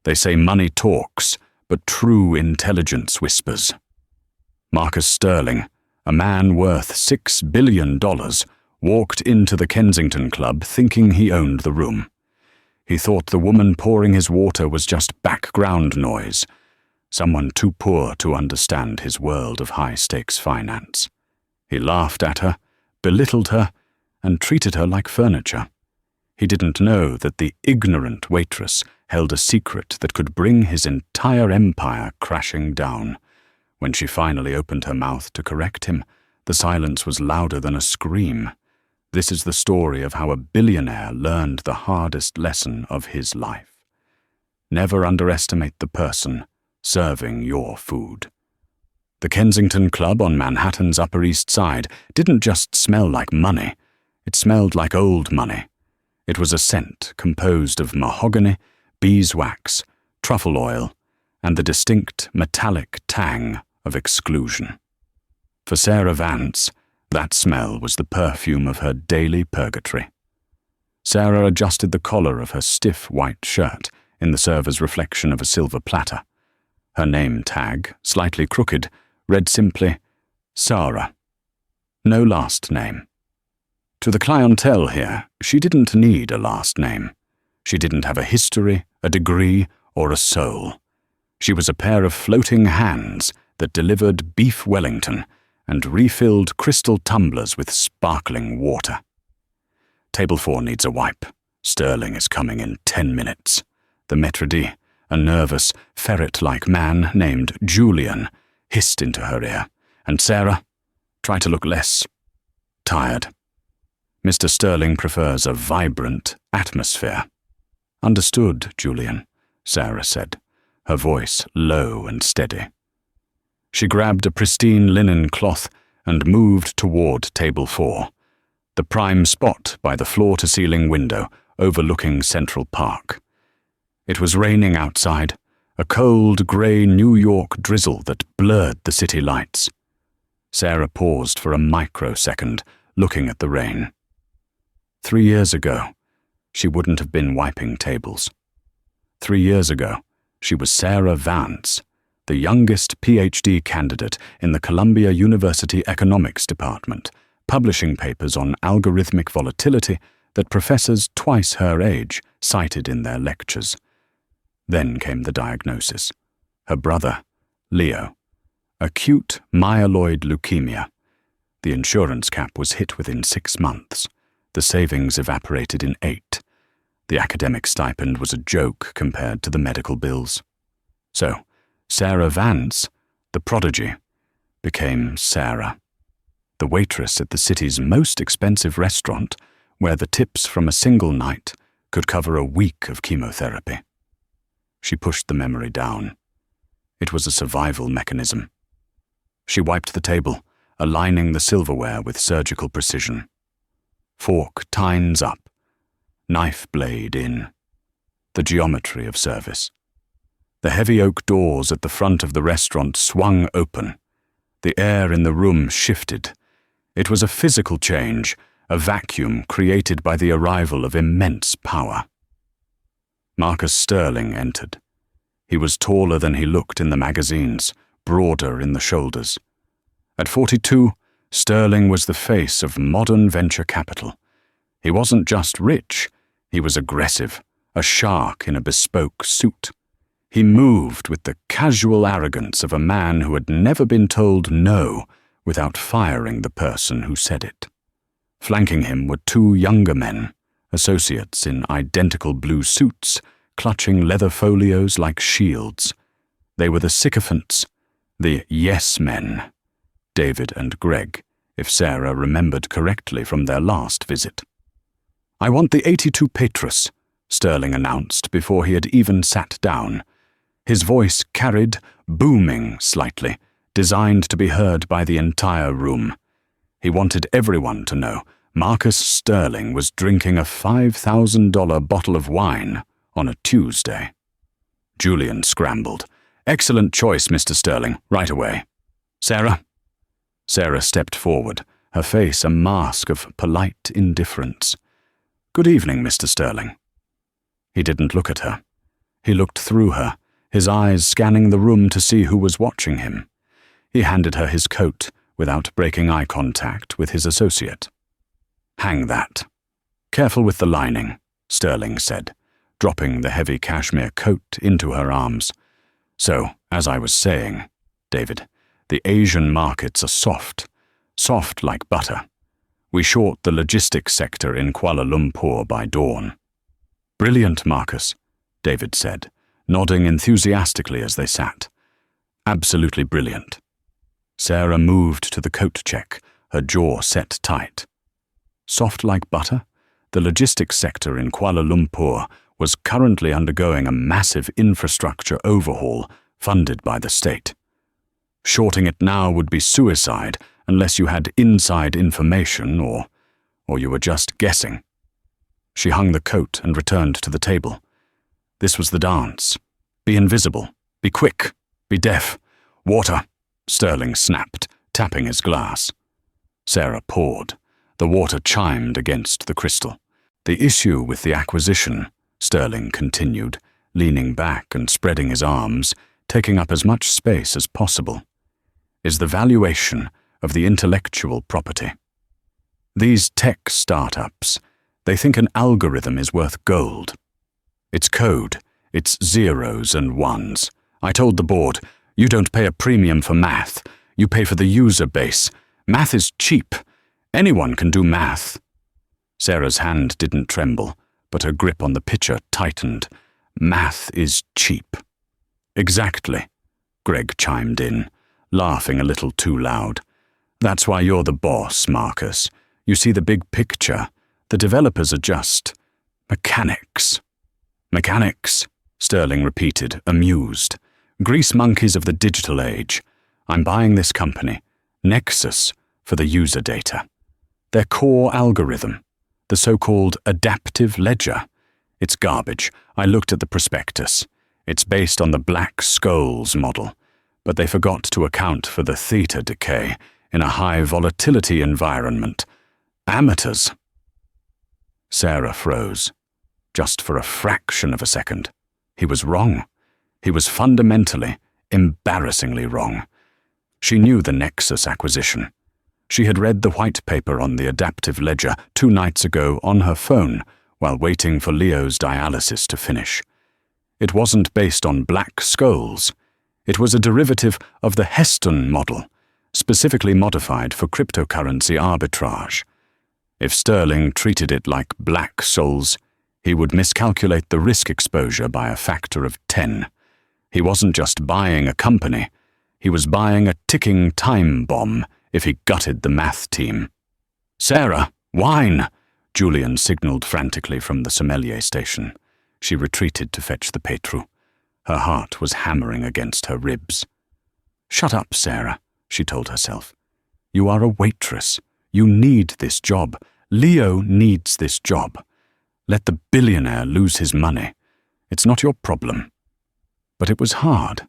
They say money talks, but true intelligence whispers. Marcus Sterling, a man worth $6 billion, walked into the Kensington Club thinking he owned the room. He thought the woman pouring his water was just background noise, someone too poor to understand his world of high-stakes finance. He laughed at her, belittled her, and treated her like furniture. He didn't know that the ignorant waitress held a secret that could bring his entire empire crashing down. When she finally opened her mouth to correct him, the silence was louder than a scream. This is the story of how a billionaire learned the hardest lesson of his life. Never underestimate the person serving your food. The Kensington Club on Manhattan's Upper East Side didn't just smell like money, it smelled like old money. It was a scent composed of mahogany, beeswax, truffle oil, and the distinct metallic tang of exclusion. For Sarah Vance, that smell was the perfume of her daily purgatory. Sarah adjusted the collar of her stiff white shirt in the server's reflection of a silver platter. Her name tag, slightly crooked, read simply, Sarah. No last name. To the clientele here, she didn't need a last name. She didn't have a history, a degree, or a soul. She was a pair of floating hands that delivered beef Wellington and refilled crystal tumblers with sparkling water. Table 4 needs a wipe. Sterling is coming in 10 minutes. The maître d', a nervous, ferret-like man named Julian, hissed into her ear, and Sarah, try to look less tired. Mr. Sterling prefers a vibrant atmosphere. Understood, Julian, Sarah said, her voice low and steady. She grabbed a pristine linen cloth and moved toward table 4, the prime spot by the floor-to-ceiling window overlooking Central Park. It was raining outside, a cold, grey New York drizzle that blurred the city lights. Sarah paused for a microsecond, looking at the rain. 3 years ago, she wouldn't have been wiping tables. 3 years ago, she was Sarah Vance, the youngest PhD candidate in the Columbia University Economics Department, publishing papers on algorithmic volatility that professors twice her age cited in their lectures. Then came the diagnosis. Her brother, Leo, acute myeloid leukemia. The insurance cap was hit within 6 months. The savings evaporated in 8. The academic stipend was a joke compared to the medical bills. So, Sarah Vance, the prodigy, became Sarah, the waitress at the city's most expensive restaurant, where the tips from a single night could cover a week of chemotherapy. She pushed the memory down. It was a survival mechanism. She wiped the table, aligning the silverware with surgical precision. Fork tines up, knife blade in. The geometry of service. The heavy oak doors at the front of the restaurant swung open. The air in the room shifted. It was a physical change, a vacuum created by the arrival of immense power. Marcus Sterling entered. He was taller than he looked in the magazines, broader in the shoulders. At 42, Sterling was the face of modern venture capital. He wasn't just rich, he was aggressive, a shark in a bespoke suit. He moved with the casual arrogance of a man who had never been told no without firing the person who said it. Flanking him were 2 younger men, associates in identical blue suits, clutching leather folios like shields. They were the sycophants, the yes men, David and Greg, if Sarah remembered correctly from their last visit. "I want the 82 Petrus," Sterling announced before he had even sat down. His voice carried, booming slightly, designed to be heard by the entire room. He wanted everyone to know Marcus Sterling was drinking a $5,000 bottle of wine on a Tuesday. Julian scrambled. "Excellent choice, Mr. Sterling, right away." "Sarah?" Sarah stepped forward, her face a mask of polite indifference. "Good evening, Mr. Sterling." He didn't look at her. He looked through her, his eyes scanning the room to see who was watching him. He handed her his coat without breaking eye contact with his associate. "Hang that. Careful with the lining," Sterling said, dropping the heavy cashmere coat into her arms. "So, as I was saying, David, the Asian markets are soft like butter. We short the logistics sector in Kuala Lumpur by dawn." "Brilliant, Marcus," David said, nodding enthusiastically as they sat. "Absolutely brilliant." Sarah moved to the coat check, her jaw set tight. Soft like butter? The logistics sector in Kuala Lumpur was currently undergoing a massive infrastructure overhaul funded by the state. Shorting it now would be suicide unless you had inside information or you were just guessing. She hung the coat and returned to the table. This was the dance. Be invisible. Be quick. Be deaf. "Water," Sterling snapped, tapping his glass. Sarah poured. The water chimed against the crystal. "The issue with the acquisition," Sterling continued, leaning back and spreading his arms, taking up as much space as possible, "is the valuation of the intellectual property. These tech startups, they think an algorithm is worth gold. It's code. It's zeros and ones. I told the board, you don't pay a premium for math. You pay for the user base. Math is cheap. Anyone can do math." Sarah's hand didn't tremble, but her grip on the pitcher tightened. "Math is cheap." "Exactly," Greg chimed in, laughing a little too loud. "That's why you're the boss, Marcus. You see the big picture. The developers are just mechanics." "Mechanics," Sterling repeated, amused. "Grease monkeys of the digital age. I'm buying this company, Nexus, for the user data. Their core algorithm, the so-called adaptive ledger. It's garbage. I looked at the prospectus. It's based on the Black Skulls model, but they forgot to account for the theta decay in a high-volatility environment. Amateurs." Sarah froze. Just for a fraction of a second. He was wrong. He was fundamentally, embarrassingly wrong. She knew the Nexus acquisition. She had read the white paper on the adaptive ledger 2 nights ago on her phone while waiting for Leo's dialysis to finish. It wasn't based on Black Skulls. It was a derivative of the Heston model, specifically modified for cryptocurrency arbitrage. If Sterling treated it like Black Souls, he would miscalculate the risk exposure by a factor of 10. He wasn't just buying a company, he was buying a ticking time bomb if he gutted the math team. "Sarah, wine!" Julian signaled frantically from the sommelier station. She retreated to fetch the Petru. Her heart was hammering against her ribs. "Shut up, Sarah," she told herself. "You are a waitress. You need this job. Leo needs this job. Let the billionaire lose his money. It's not your problem." But it was hard.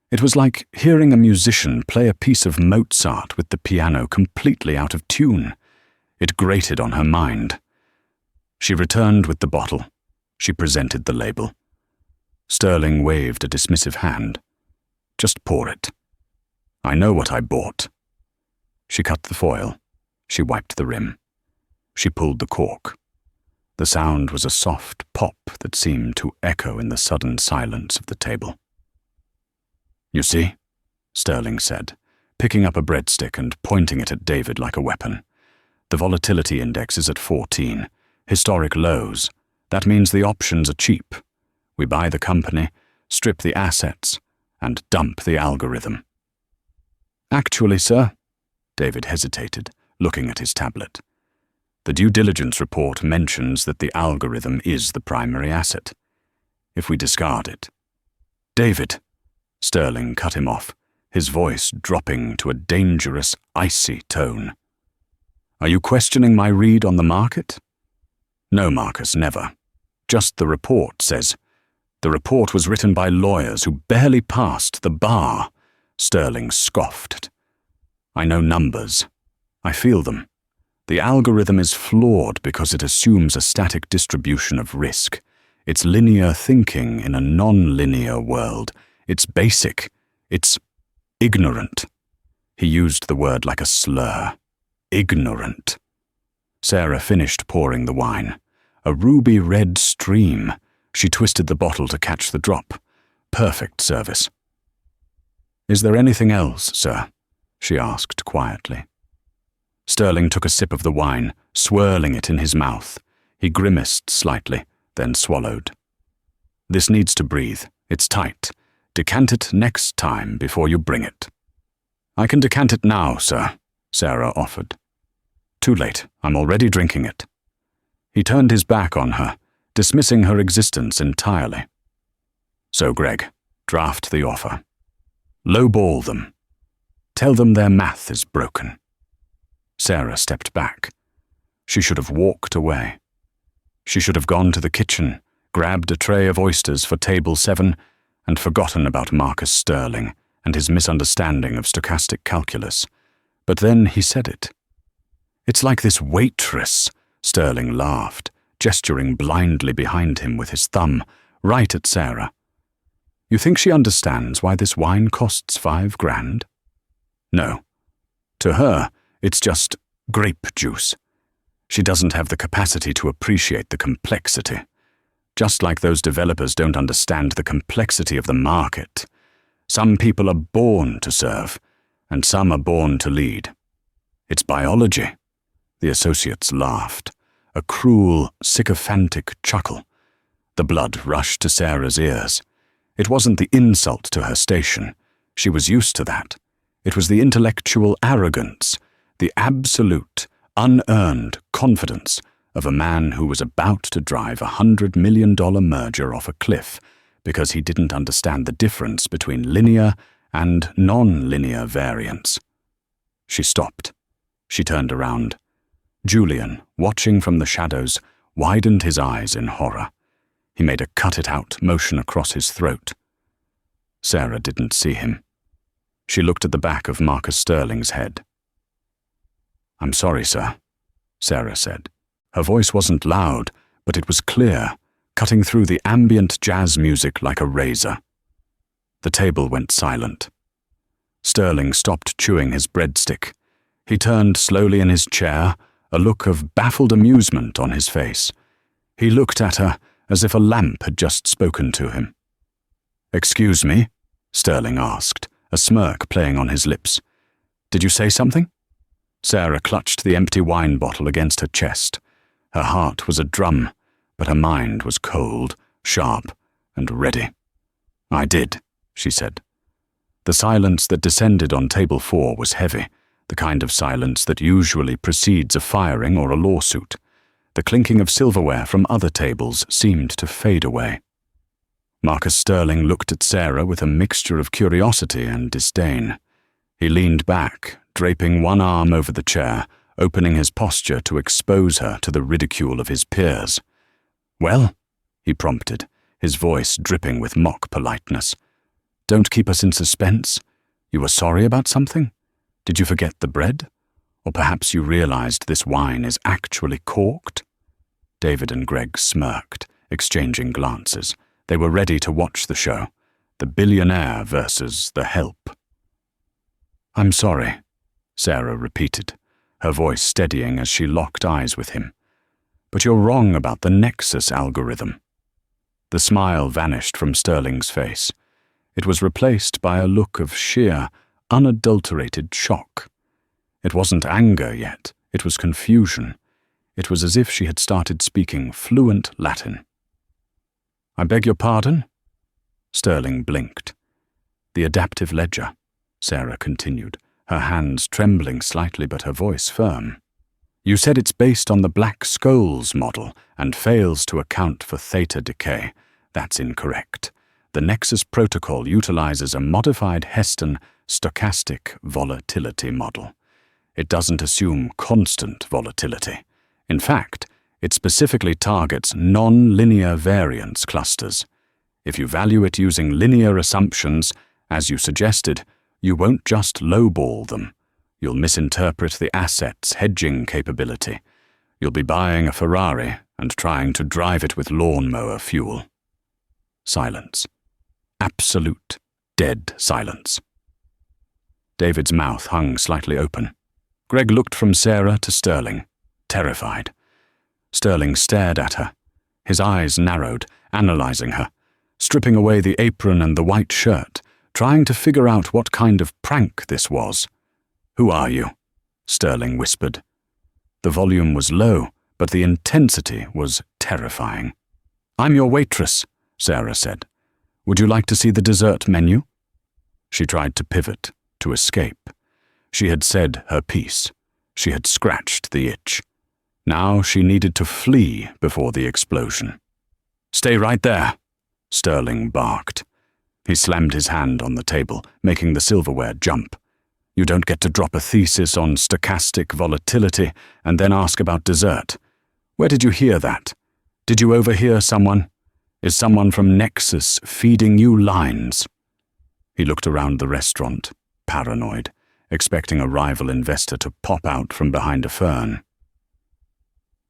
It was like hearing a musician play a piece of Mozart with the piano completely out of tune. It grated on her mind. She returned with the bottle. She presented the label. Sterling waved a dismissive hand. "Just pour it. I know what I bought." She cut the foil. She wiped the rim. She pulled the cork. The sound was a soft pop that seemed to echo in the sudden silence of the table. "You see," Sterling said, picking up a breadstick and pointing it at David like a weapon. "The volatility index is at 14. Historic lows. That means the options are cheap. We buy the company, strip the assets, and dump the algorithm." "Actually, sir," David hesitated, looking at his tablet. "The due diligence report mentions that the algorithm is the primary asset. If we discard it—" "David," Sterling cut him off, his voice dropping to a dangerous, icy tone. "Are you questioning my read on the market?" "No, Marcus, never. Just the report says. The report was written by lawyers who barely passed the bar," Sterling scoffed. "I know numbers. I feel them. The algorithm is flawed because it assumes a static distribution of risk. It's linear thinking in a non-linear world. It's basic. It's ignorant. He used the word like a slur. Ignorant. Sarah finished pouring the wine. A ruby red stream. She twisted the bottle to catch the drop. Perfect service. "Is there anything else, sir?" she asked quietly. Sterling took a sip of the wine, swirling it in his mouth. He grimaced slightly, then swallowed. "This needs to breathe. It's tight. Decant it next time before you bring it." "I can decant it now, sir," Sarah offered. "Too late. I'm already drinking it." He turned his back on her, dismissing her existence entirely. "So, Greg, draft the offer. Lowball them. Tell them their math is broken." Sarah stepped back. She should have walked away. She should have gone to the kitchen, grabbed a tray of oysters for table 7, and forgotten about Marcus Sterling and his misunderstanding of stochastic calculus. But then he said it. "It's like this Waitress," Sterling laughed, gesturing blindly behind him with his thumb, right at Sarah. "You think she understands why this wine costs $5,000? No. To her, it's just grape juice. She doesn't have the capacity to appreciate the complexity. Just like those developers don't understand the complexity of the market. Some people are born to serve, and some are born to lead. It's biology." The associates laughed, a cruel, sycophantic chuckle. The blood rushed to Sarah's ears. It wasn't the insult to her station. She was used to that. It was the intellectual arrogance, the absolute, unearned confidence of a man who was about to drive $100 million merger off a cliff because he didn't understand the difference between linear and non-linear variance. She stopped. She turned around. Julian, watching from the shadows, widened his eyes in horror. He made a cut-it-out motion across his throat. Sarah didn't see him. She looked at the back of Marcus Sterling's head. "I'm sorry, sir," Sarah said. Her voice wasn't loud, but it was clear, cutting through the ambient jazz music like a razor. The table went silent. Sterling stopped chewing his breadstick. He turned slowly in his chair, a look of baffled amusement on his face. He looked at her as if a lamp had just spoken to him. "Excuse me?" Sterling asked, a smirk playing on his lips. "Did you say something?" Sarah clutched the empty wine bottle against her chest. Her heart was a drum, but her mind was cold, sharp, and ready. "I did," she said. The silence that descended on table 4 was heavy, the kind of silence that usually precedes a firing or a lawsuit. The clinking of silverware from other tables seemed to fade away. Marcus Sterling looked at Sarah with a mixture of curiosity and disdain. He leaned back, draping one arm over the chair, opening his posture to expose her to the ridicule of his peers. "Well," he prompted, his voice dripping with mock politeness. "Don't keep us in suspense. You were sorry about something? Did you forget the bread? Or perhaps you realized this wine is actually corked?" David and Greg smirked, exchanging glances. They were ready to watch the show. The Billionaire versus the Help. "I'm sorry," Sarah repeated, her voice steadying as she locked eyes with him. "But you're wrong about the Nexus algorithm." The smile vanished from Sterling's face. It was replaced by a look of sheer, unadulterated shock. It wasn't anger yet, it was confusion. It was as if she had started speaking fluent Latin. "I beg your pardon?" Sterling blinked. "The adaptive ledger," Sarah continued, her hands trembling slightly but her voice firm. "You said it's based on the Black-Scholes model and fails to account for theta decay. That's incorrect. The Nexus protocol utilizes a modified Heston stochastic volatility model. It doesn't assume constant volatility. In fact, it specifically targets non-linear variance clusters. If you value it using linear assumptions, as you suggested, you won't just lowball them. You'll misinterpret the asset's hedging capability. You'll be buying a Ferrari and trying to drive it with lawnmower fuel. Silence. Absolute, dead silence. David's mouth hung slightly open. Greg looked from Sarah to Sterling, terrified. Sterling stared at her. His eyes narrowed, analyzing her, stripping away the apron and the white shirt, trying to figure out what kind of prank this was. "Who are you?" Sterling whispered. The volume was low, but the intensity was terrifying. "I'm your waitress," Sarah said. "Would you like to see the dessert menu?" She tried to pivot, to escape. She had said her piece. She had scratched the itch. Now she needed to flee before the explosion. "Stay right there," Sterling barked. He slammed his hand on the table, making the silverware jump. "You don't get to drop a thesis on stochastic volatility and then ask about dessert. Where did you hear that? Did you overhear someone? Is someone from Nexus feeding you lines?" He looked around the restaurant, paranoid, expecting a rival investor to pop out from behind a fern.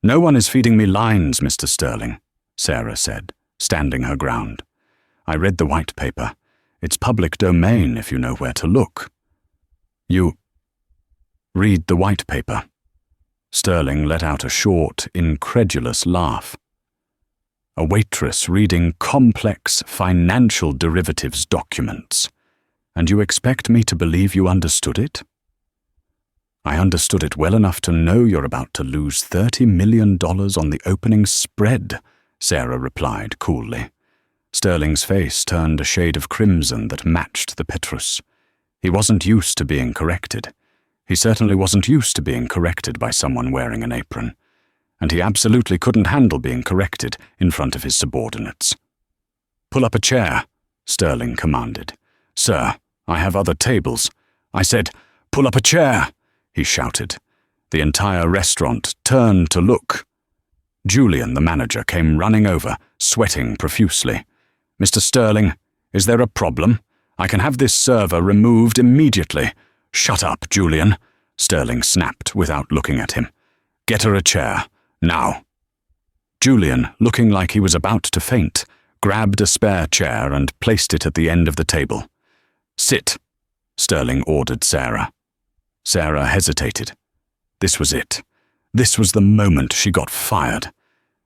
"No one is feeding me lines, Mr. Sterling," Sarah said, standing her ground. "I read the white paper. It's public domain if you know where to look." "You read the white paper." Sterling let out a short, incredulous laugh. "A waitress reading complex financial derivatives documents. And you expect me to believe you understood it?" "I understood it well enough to know you're about to lose $30 million on the opening spread," Sarah replied coolly. Sterling's face turned a shade of crimson that matched the Petrus. He wasn't used to being corrected. He certainly wasn't used to being corrected by someone wearing an apron. And he absolutely couldn't handle being corrected in front of his subordinates. "Pull up a chair," Sterling commanded. "Sir, I have other tables." "I said, pull up a chair," he shouted. The entire restaurant turned to look. Julian, the manager, came running over, sweating profusely. "Mr. Sterling, is there a problem? I can have this server removed immediately." "Shut up, Julian," Sterling snapped without looking at him. "Get her a chair, now." Julian, looking like he was about to faint, grabbed a spare chair and placed it at the end of the table. "Sit," Sterling ordered Sarah. Sarah hesitated. This was it. This was the moment she got fired.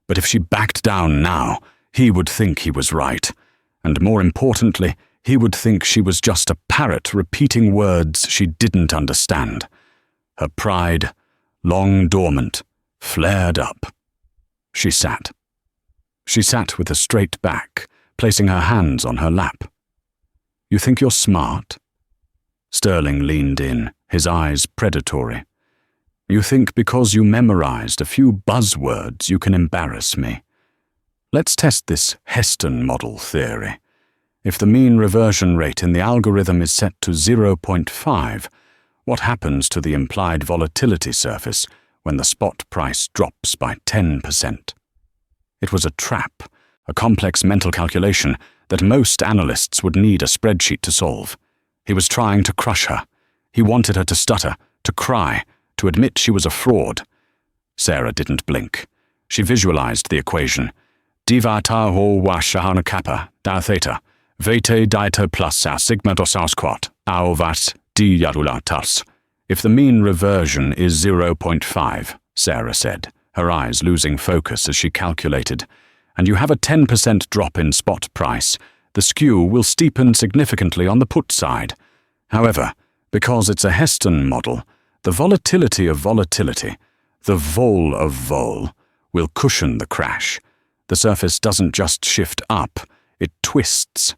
But if she backed down now, he would think he was right. And more importantly, he would think she was just a parrot repeating words she didn't understand. Her pride, long dormant, flared up. She sat. She sat with a straight back, placing her hands on her lap. "You think you're smart?" Sterling leaned in, his eyes predatory. "You think because you memorized a few buzzwords you can embarrass me. Let's test this Heston model theory. If the mean reversion rate in the algorithm is set to 0.5, what happens to the implied volatility surface when the spot price drops by 10%? It was a trap, a complex mental calculation that most analysts would need a spreadsheet to solve. He was trying to crush her. He wanted her to stutter, to cry, to admit she was a fraud. Sarah didn't blink. She visualized the equation. Diva ta ho wa shahana kappa, da theta, vete dita plus our sigma dos our squat, our vas di yarula tas. If the mean reversion is 0.5, Sarah said, her eyes losing focus as she calculated, and you have a 10% drop in spot price, the skew will steepen significantly on the put side. However, because it's a Heston model, the volatility of volatility, the vol of vol, will cushion the crash. The surface doesn't just shift up, it twists.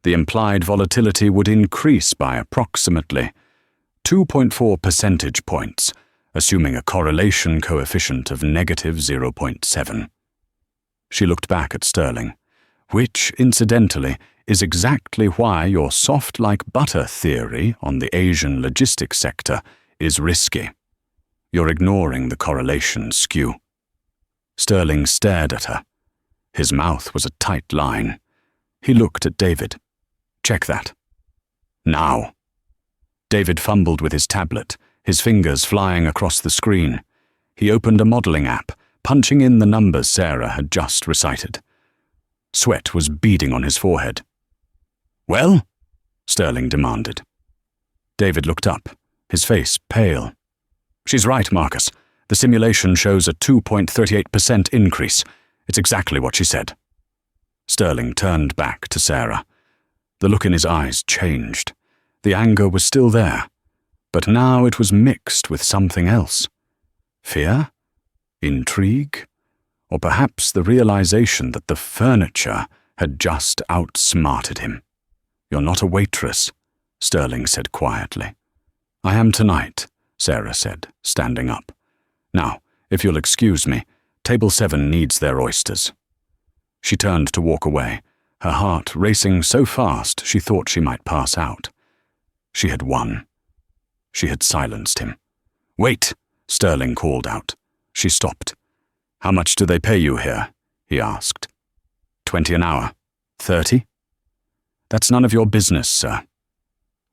The implied volatility would increase by approximately 2.4 percentage points, assuming a correlation coefficient of negative 0.7. She looked back at Sterling, which, incidentally, is exactly why your soft-like-butter theory on the Asian logistics sector is risky. You're ignoring the correlation skew. Sterling stared at her. His mouth was a tight line. He looked at David. "Check that." "Now." David fumbled with his tablet, his fingers flying across the screen. He opened a modeling app, punching in the numbers Sarah had just recited. Sweat was beading on his forehead. "Well?" Sterling demanded. David looked up, his face pale. "She's right, Marcus. The simulation shows a 2.38% increase. It's exactly what she said." Sterling turned back to Sarah. The look in his eyes changed. The anger was still there, but now it was mixed with something else. Fear? Intrigue? Or perhaps the realization that the furniture had just outsmarted him. "You're not a waitress," Sterling said quietly. "I am tonight," Sarah said, standing up. "Now, if you'll excuse me, Table 7 needs their oysters." She turned to walk away, her heart racing so fast she thought she might pass out. She had won. She had silenced him. "Wait!" Sterling called out. She stopped. "How much do they pay you here?" he asked. "20 an hour. 30? "That's none of your business, sir."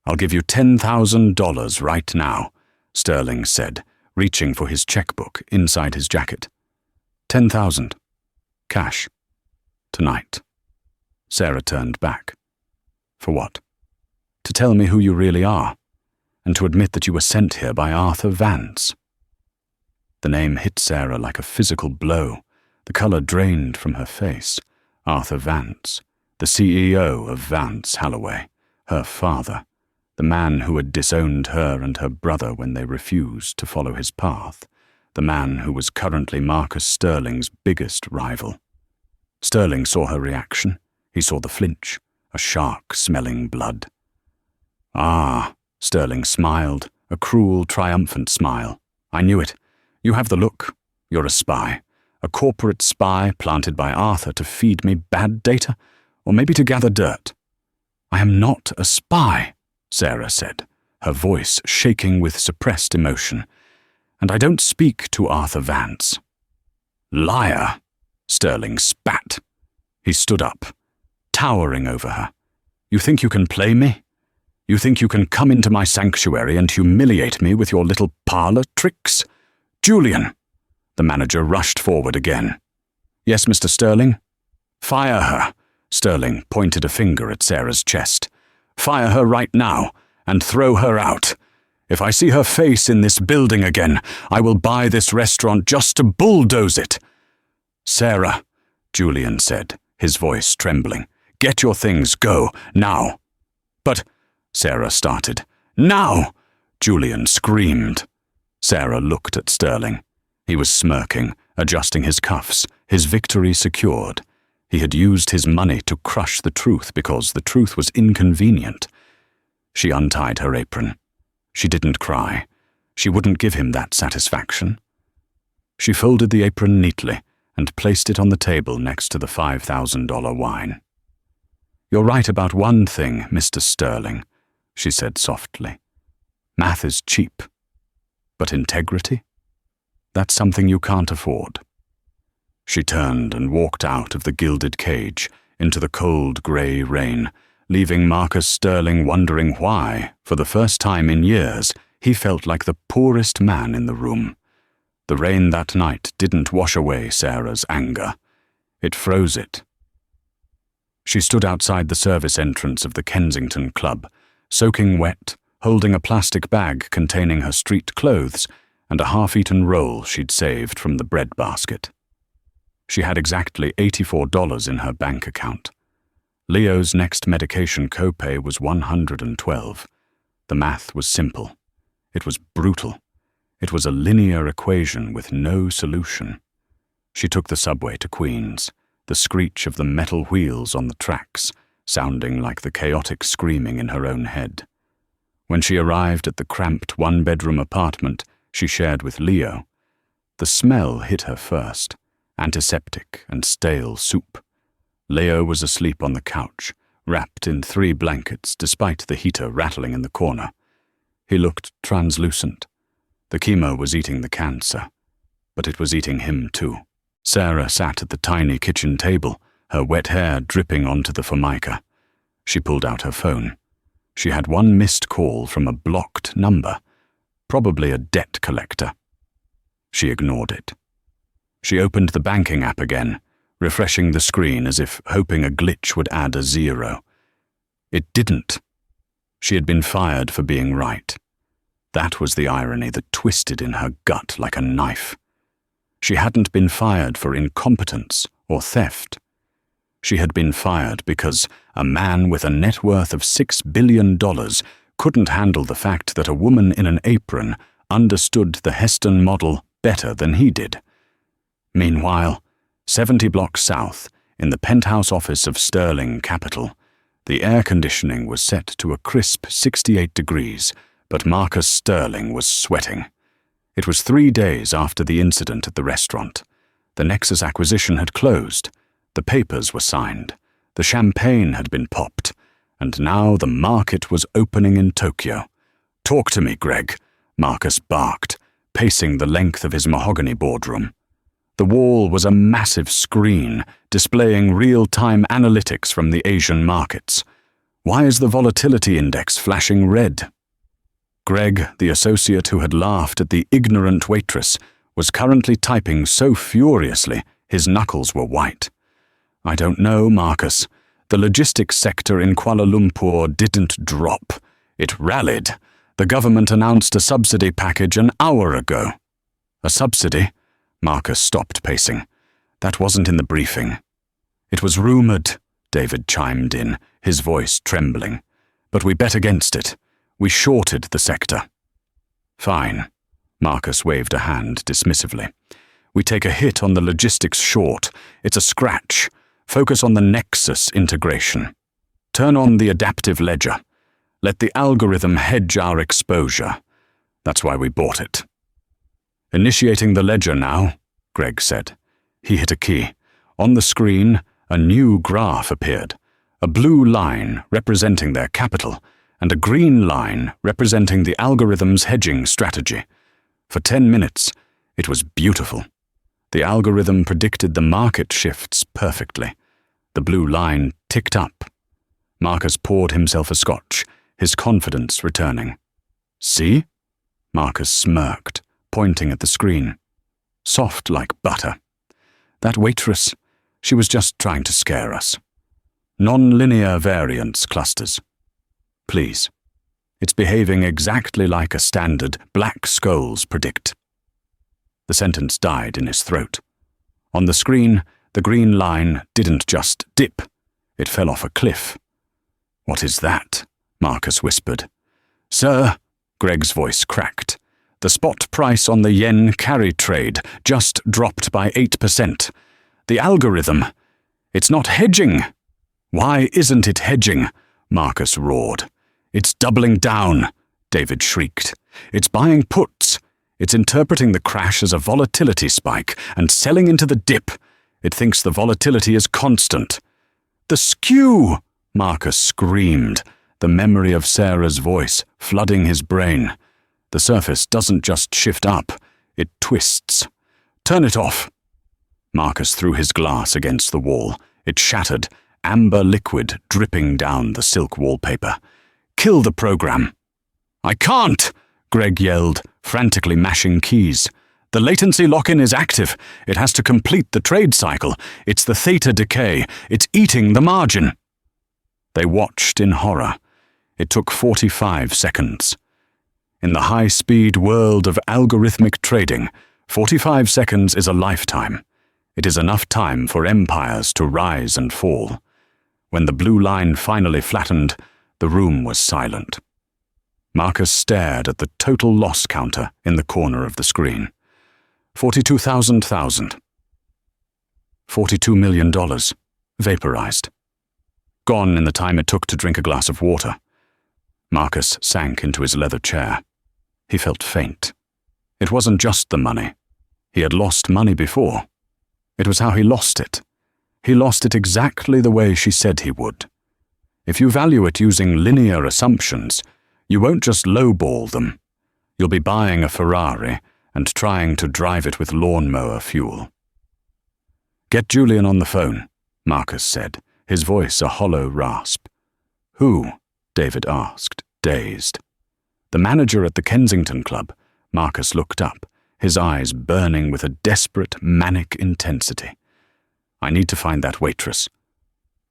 "I'll give you $10,000 right now," Sterling said, reaching for his checkbook inside his jacket. 10,000. Cash. Tonight. Sarah turned back. "For what?" "To tell me who you really are, and to admit that you were sent here by Arthur Vance." The name hit Sarah like a physical blow. The color drained from her face. Arthur Vance, the CEO of Vance Halloway, her father, the man who had disowned her and her brother when they refused to follow his path, the man who was currently Marcus Sterling's biggest rival. Sterling saw her reaction. He saw the flinch, a shark smelling blood. "Ah," Sterling smiled, a cruel, triumphant smile. "I knew it. You have the look. You're a spy. A corporate spy planted by Arthur to feed me bad data, or maybe to gather dirt." "I am not a spy," Sarah said, her voice shaking with suppressed emotion. "And I don't speak to Arthur Vance." "Liar!" Sterling spat. He stood up, towering over her. "You think you can play me? You think you can come into my sanctuary and humiliate me with your little parlor tricks? Julian!" The manager rushed forward again. "Yes, Mr. Sterling?" "Fire her." Sterling pointed a finger at Sarah's chest. "Fire her right now, and throw her out. If I see her face in this building again, I will buy this restaurant just to bulldoze it." "Sarah," Julian said, his voice trembling, "get your things, go, now." "But," Sarah started. "Now!" Julian screamed. Sarah looked at Sterling. He was smirking, adjusting his cuffs, his victory secured. He had used his money to crush the truth because the truth was inconvenient. She untied her apron. She didn't cry. She wouldn't give him that satisfaction. She folded the apron neatly and placed it on the table next to the $5,000 wine. "You're right about one thing, Mr. Sterling," she said softly. "Math is cheap. But integrity? That's something you can't afford." She turned and walked out of the gilded cage into the cold grey rain, leaving Marcus Sterling wondering why, for the first time in years, he felt like the poorest man in the room. The rain that night didn't wash away Sarah's anger. It froze it. She stood outside the service entrance of the Kensington Club, soaking wet, holding a plastic bag containing her street clothes and a half-eaten roll she'd saved from the bread basket. She had exactly $84 in her bank account. Leo's next medication copay was $112. The math was simple. It was brutal. It was a linear equation with no solution. She took the subway to Queens, the screech of the metal wheels on the tracks, sounding like the chaotic screaming in her own head. When she arrived at the cramped one-bedroom apartment she shared with Leo, the smell hit her first, antiseptic and stale soup. Leo was asleep on the couch, wrapped in 3 blankets despite the heater rattling in the corner. He looked translucent. The chemo was eating the cancer, but it was eating him too. Sarah sat at the tiny kitchen table, her wet hair dripping onto the formica. She pulled out her phone. She had 1 missed call from a blocked number, probably a debt collector. She ignored it. She opened the banking app again, refreshing the screen as if hoping a glitch would add a 0. It didn't. She had been fired for being right. That was the irony that twisted in her gut like a knife. She hadn't been fired for incompetence or theft. She had been fired because a man with a net worth of $6 billion couldn't handle the fact that a woman in an apron understood the Heston model better than he did. Meanwhile, 70 blocks south, in the penthouse office of Sterling Capital, the air conditioning was set to a crisp 68 degrees, but Marcus Sterling was sweating. It was 3 days after the incident at the restaurant. The Nexus acquisition had closed, the papers were signed, the champagne had been popped, and now the market was opening in Tokyo. "Talk to me, Greg," Marcus barked, pacing the length of his mahogany boardroom. The wall was a massive screen displaying real-time analytics from the Asian markets. Why is the volatility index flashing red? Greg, the associate who had laughed at the ignorant waitress, was currently typing so furiously his knuckles were white. "I don't know, Marcus. The logistics sector in Kuala Lumpur didn't drop. It rallied. The government announced a subsidy package an hour ago." "A subsidy?" Marcus stopped pacing. "That wasn't in the briefing." "It was rumored," David chimed in, his voice trembling. "But we bet against it. We shorted the sector." "Fine." Marcus waved a hand dismissively. "We take a hit on the logistics short. It's a scratch. Focus on the Nexus integration. Turn on the adaptive ledger. Let the algorithm hedge our exposure. That's why we bought it." "Initiating the ledger now," Greg said. He hit a key. On the screen, a new graph appeared, a blue line representing their capital, and a green line representing the algorithm's hedging strategy. For 10 minutes, it was beautiful. The algorithm predicted the market shifts perfectly. The blue line ticked up. Marcus poured himself a scotch, his confidence returning. "See?" Marcus smirked, pointing at the screen. "Soft like butter. That waitress, she was just trying to scare us. Non-linear variance clusters. Please. It's behaving exactly like a standard black skulls predict." The sentence died in his throat. On the screen, the green line didn't just dip. It fell off a cliff. "What is that?" Marcus whispered. "Sir," Greg's voice cracked. "The spot price on the yen carry trade just dropped by 8%. The algorithm, it's not hedging." "Why isn't it hedging?" Marcus roared. "It's doubling down," David shrieked. "It's buying puts. It's interpreting the crash as a volatility spike and selling into the dip. It thinks the volatility is constant." "The skew!" Marcus screamed, the memory of Sarah's voice flooding his brain. "The surface doesn't just shift up, it twists. Turn it off." Marcus threw his glass against the wall. It shattered, amber liquid dripping down the silk wallpaper. "Kill the program." "I can't!" Greg yelled, frantically mashing keys. "The latency lock-in is active. It has to complete the trade cycle. It's the theta decay. It's eating the margin." They watched in horror. It took 45 seconds. In the high-speed world of algorithmic trading, 45 seconds is a lifetime. It is enough time for empires to rise and fall. When the blue line finally flattened, the room was silent. Marcus stared at the total loss counter in the corner of the screen. 42,000. $42 million. Vaporized. Gone in the time it took to drink a glass of water. Marcus sank into his leather chair. He felt faint. It wasn't just the money. He had lost money before. It was how he lost it. He lost it exactly the way she said he would. If you value it using linear assumptions, you won't just lowball them. You'll be buying a Ferrari and trying to drive it with lawnmower fuel. "Get Julian on the phone," Marcus said, his voice a hollow rasp. "Who?" David asked, dazed. "The manager at the Kensington Club." Marcus looked up, his eyes burning with a desperate, manic intensity. I need to find that waitress.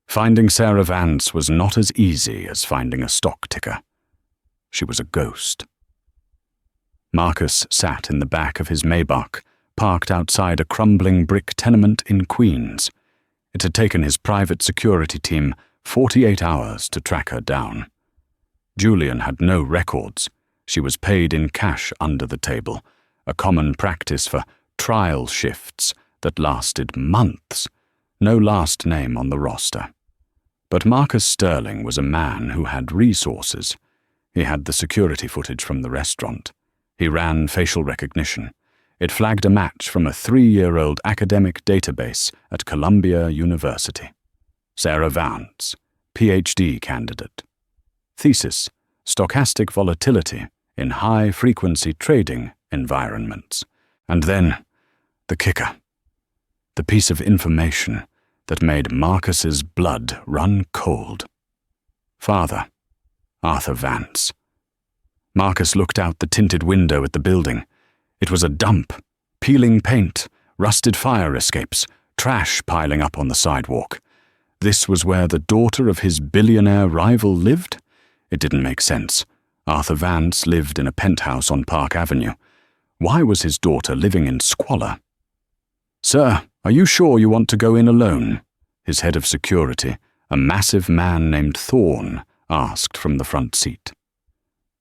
Finding Sarah Vance was not as easy as finding a stock ticker. She was a ghost. Marcus sat in the back of his Maybach, parked outside a crumbling brick tenement in Queens. It had taken his private security team 48 hours to track her down. Julian had no records. She was paid in cash under the table, a common practice for trial shifts that lasted months. No last name on the roster. But Marcus Sterling was a man who had resources. He had the security footage from the restaurant. He ran facial recognition. It flagged a match from a 3-year-old academic database at Columbia University. Sarah Vance, PhD candidate. Thesis: stochastic volatility in high-frequency trading environments. And then, the kicker. The piece of information that made Marcus's blood run cold. Father, Arthur Vance. Marcus looked out the tinted window at the building. It was a dump. Peeling paint, rusted fire escapes, trash piling up on the sidewalk. This was where the daughter of his billionaire rival lived? It didn't make sense. Arthur Vance lived in a penthouse on Park Avenue. Why was his daughter living in squalor? "Sir, are you sure you want to go in alone?" His head of security, a massive man named Thorne, asked from the front seat.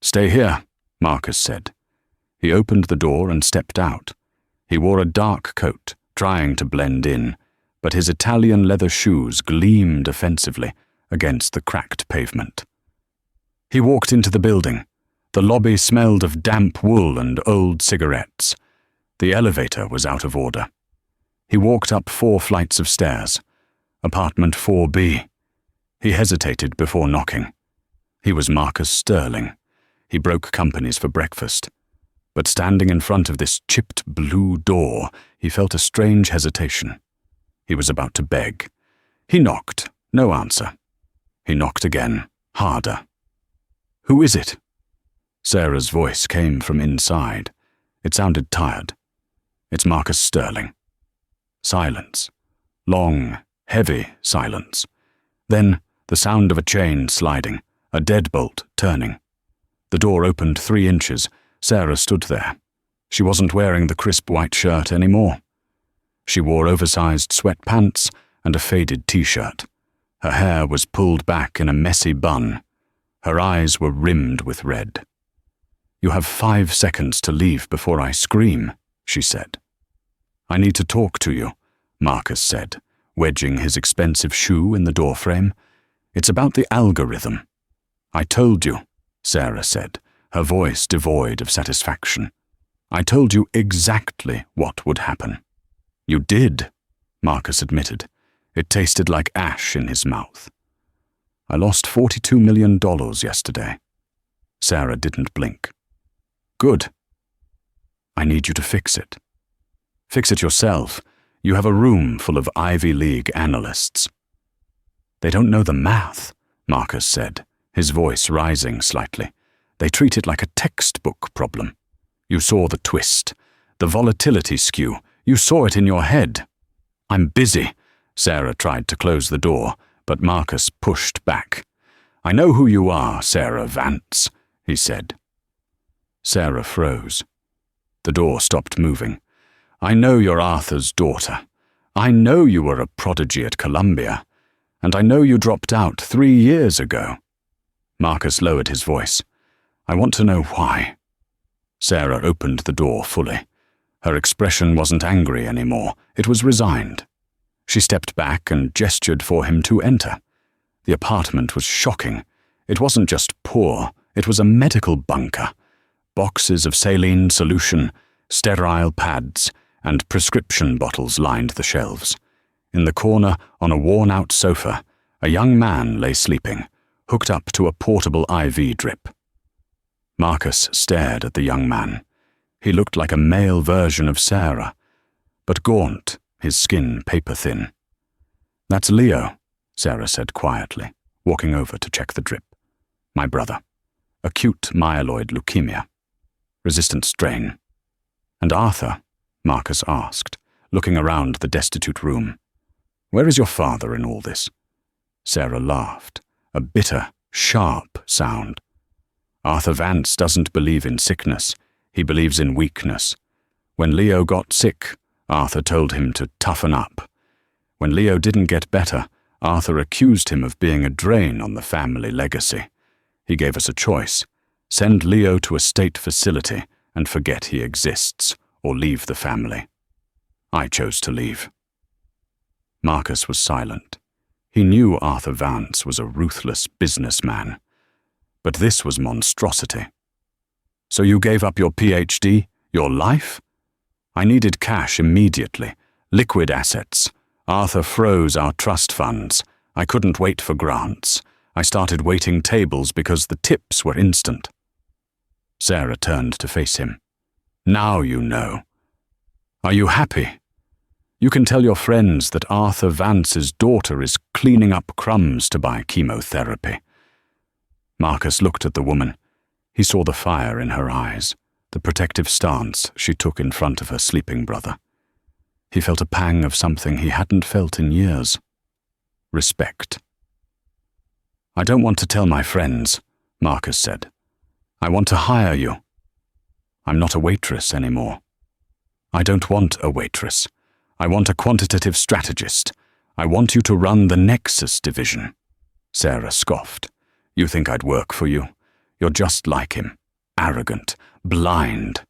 "Stay here," Marcus said. He opened the door and stepped out. He wore a dark coat, trying to blend in, but his Italian leather shoes gleamed offensively against the cracked pavement. He walked into the building. The lobby smelled of damp wool and old cigarettes. The elevator was out of order. He walked up 4 flights of stairs. Apartment 4B. He hesitated before knocking. He was Marcus Sterling. He broke companies for breakfast. But standing in front of this chipped blue door, he felt a strange hesitation. He was about to beg. He knocked. No answer. He knocked again, harder. "Who is it?" Sarah's voice came from inside. It sounded tired. "It's Marcus Sterling." Silence. Long, heavy silence. Then the sound of a chain sliding, a deadbolt turning. The door opened 3 inches. Sarah stood there. She wasn't wearing the crisp white shirt anymore. She wore oversized sweatpants and a faded t-shirt. Her hair was pulled back in a messy bun. Her eyes were rimmed with red. "You have 5 seconds to leave before I scream," she said. "I need to talk to you," Marcus said, wedging his expensive shoe in the doorframe. "It's about the algorithm." "I told you," Sarah said, her voice devoid of satisfaction. "I told you exactly what would happen." "You did," Marcus admitted. It tasted like ash in his mouth. "I lost $42 million yesterday." Sarah didn't blink. "Good. I need you to fix it." "Fix it yourself. You have a room full of Ivy League analysts." "They don't know the math," Marcus said, his voice rising slightly. "They treat it like a textbook problem. You saw the twist, the volatility skew. You saw it in your head." "I'm busy." Sarah tried to close the door, but Marcus pushed back. "I know who you are, Sarah Vance," he said. Sarah froze. The door stopped moving. "I know you're Arthur's daughter. I know you were a prodigy at Columbia. And I know you dropped out 3 years ago." Marcus lowered his voice. "I want to know why." Sarah opened the door fully. Her expression wasn't angry anymore. It was resigned. She stepped back and gestured for him to enter. The apartment was shocking. It wasn't just poor. It was a medical bunker. Boxes of saline solution, sterile pads, and prescription bottles lined the shelves. In the corner, on a worn-out sofa, a young man lay sleeping, hooked up to a portable IV drip. Marcus stared at the young man. He looked like a male version of Sarah, but gaunt, his skin paper-thin. "That's Leo," Sarah said quietly, walking over to check the drip. "My brother. Acute myeloid leukemia. Resistant strain." "And Arthur?" Marcus asked, looking around the destitute room. "Where is your father in all this?" Sarah laughed, a bitter, sharp sound. "Arthur Vance doesn't believe in sickness. He believes in weakness. When Leo got sick, Arthur told him to toughen up. When Leo didn't get better, Arthur accused him of being a drain on the family legacy. He gave us a choice: send Leo to a state facility and forget he exists, or leave the family. I chose to leave." Marcus was silent. He knew Arthur Vance was a ruthless businessman. But this was monstrosity. "So you gave up your PhD, your life?" "I needed cash immediately, liquid assets. Arthur froze our trust funds. I couldn't wait for grants. I started waiting tables because the tips were instant." Sarah turned to face him. "Now you know. Are you happy? You can tell your friends that Arthur Vance's daughter is cleaning up crumbs to buy chemotherapy." Marcus looked at the woman. He saw the fire in her eyes, the protective stance she took in front of her sleeping brother. He felt a pang of something he hadn't felt in years. Respect. "I don't want to tell my friends," Marcus said. "I want to hire you. I'm not a waitress anymore. I don't want a waitress. I want a quantitative strategist. I want you to run the Nexus division." Sarah scoffed. "You think I'd work for you? You're just like him. Arrogant. Blind."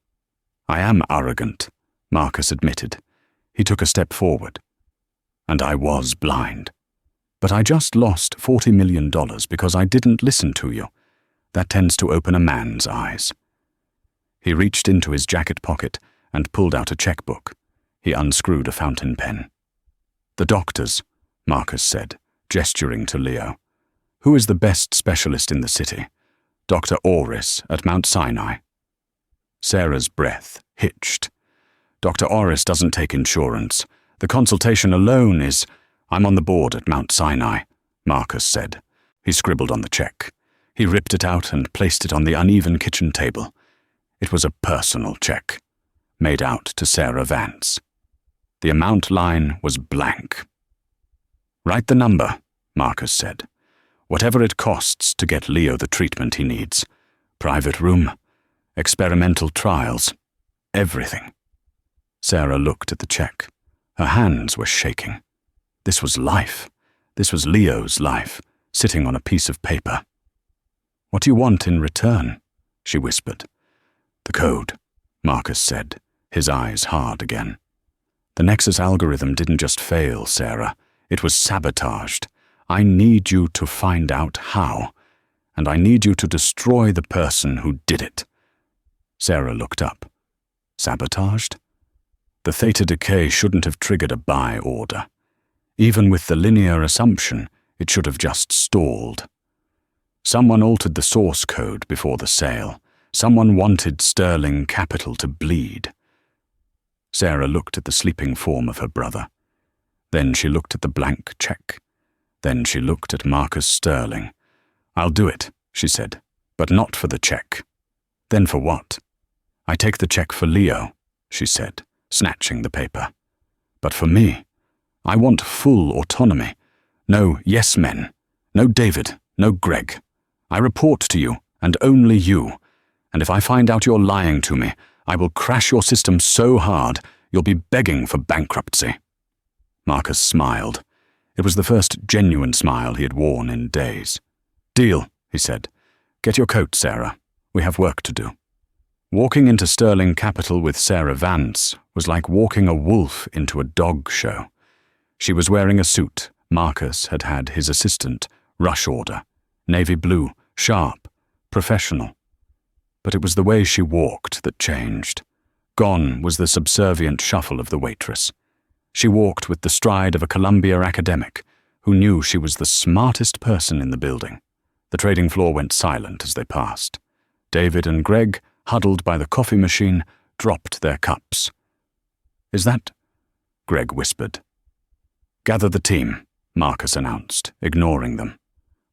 "I am arrogant," Marcus admitted. He took a step forward. "And I was blind. But I just lost $40 million because I didn't listen to you. That tends to open a man's eyes." He reached into his jacket pocket and pulled out a checkbook. He unscrewed a fountain pen. "The doctors," Marcus said, gesturing to Leo. "Who is the best specialist in the city?" "Dr. Orris at Mount Sinai." Sarah's breath hitched. "Dr. Orris doesn't take insurance. The consultation alone is—" "I'm on the board at Mount Sinai," Marcus said. He scribbled on the check. He ripped it out and placed it on the uneven kitchen table. It was a personal check, made out to Sarah Vance. The amount line was blank. "Write the number," Marcus said. "Whatever it costs to get Leo the treatment he needs. Private room, experimental trials, everything." Sarah looked at the check. Her hands were shaking. This was life. This was Leo's life, sitting on a piece of paper. "What do you want in return?" she whispered. "The code," Marcus said, his eyes hard again. "The Nexus algorithm didn't just fail, Sarah. It was sabotaged. I need you to find out how, and I need you to destroy the person who did it." Sarah looked up. Sabotaged? The theta decay shouldn't have triggered a buy order. Even with the linear assumption, it should have just stalled. Someone altered the source code before the sale. Someone wanted Sterling Capital to bleed. Sarah looked at the sleeping form of her brother. Then she looked at the blank check. Then she looked at Marcus Sterling. "I'll do it," she said, "but not for the check." "Then for what?" "I take the check for Leo," she said, snatching the paper. "But for me, I want full autonomy. No yes men. No David, no Greg. I report to you, and only you. And if I find out you're lying to me, I will crash your system so hard you'll be begging for bankruptcy." Marcus smiled. It was the first genuine smile he had worn in days. "Deal," he said. "Get your coat, Sarah. We have work to do." Walking into Sterling Capital with Sarah Vance was like walking a wolf into a dog show. She was wearing a suit Marcus had had his assistant rush order. Navy blue, sharp, professional. But it was the way she walked that changed. Gone was the subservient shuffle of the waitress. She walked with the stride of a Columbia academic who knew she was the smartest person in the building. The trading floor went silent as they passed. David and Greg, huddled by the coffee machine, dropped their cups. "Is that—" Greg whispered. "Gather the team," Marcus announced, ignoring them.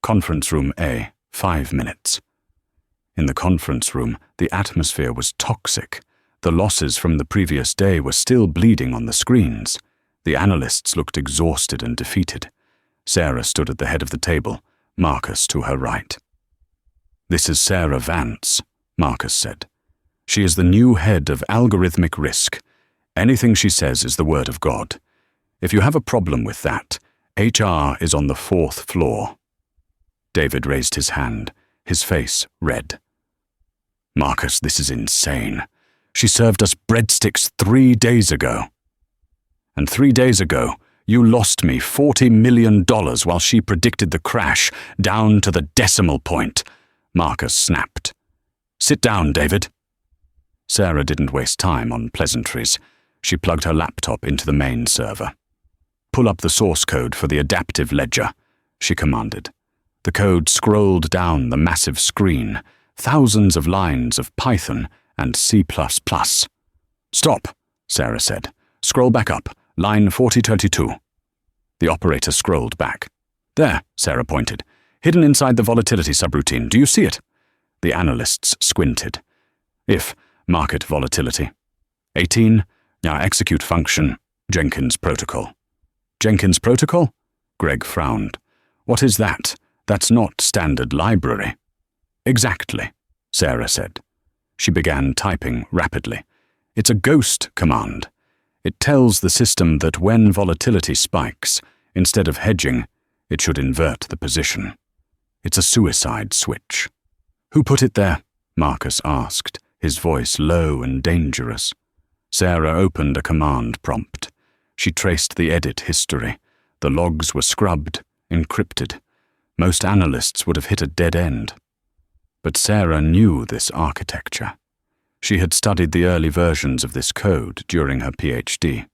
"Conference room A, 5 minutes." In the conference room, the atmosphere was toxic. The losses from the previous day were still bleeding on the screens. The analysts looked exhausted and defeated. Sarah stood at the head of the table, Marcus to her right. "This is Sarah Vance," Marcus said. "She is the new head of algorithmic risk. Anything she says is the word of God. If you have a problem with that, HR is on the 4th floor." David raised his hand, his face red. "Marcus, this is insane. She served us breadsticks 3 days ago. And 3 days ago, you lost me $40 million while she predicted the crash down to the decimal point," Marcus snapped. "Sit down, David." Sarah didn't waste time on pleasantries. She plugged her laptop into the main server. "Pull up the source code for the adaptive ledger," she commanded. The code scrolled down the massive screen, thousands of lines of Python and C++. "Stop," Sarah said. "Scroll back up, line 4022. The operator scrolled back. "There," Sarah pointed. "Hidden inside the volatility subroutine. Do you see it?" The analysts squinted. "If market volatility. 18, now execute function, Jenkins protocol." "Jenkins protocol?" Greg frowned. "What is that? That's not standard library." "Exactly," Sarah said. She began typing rapidly. "It's a ghost command. It tells the system that when volatility spikes, instead of hedging, it should invert the position. It's a suicide switch." "Who put it there?" Marcus asked, his voice low and dangerous. Sarah opened a command prompt. She traced the edit history. The logs were scrubbed, encrypted. Most analysts would have hit a dead end. But Sarah knew this architecture. She had studied the early versions of this code during her PhD.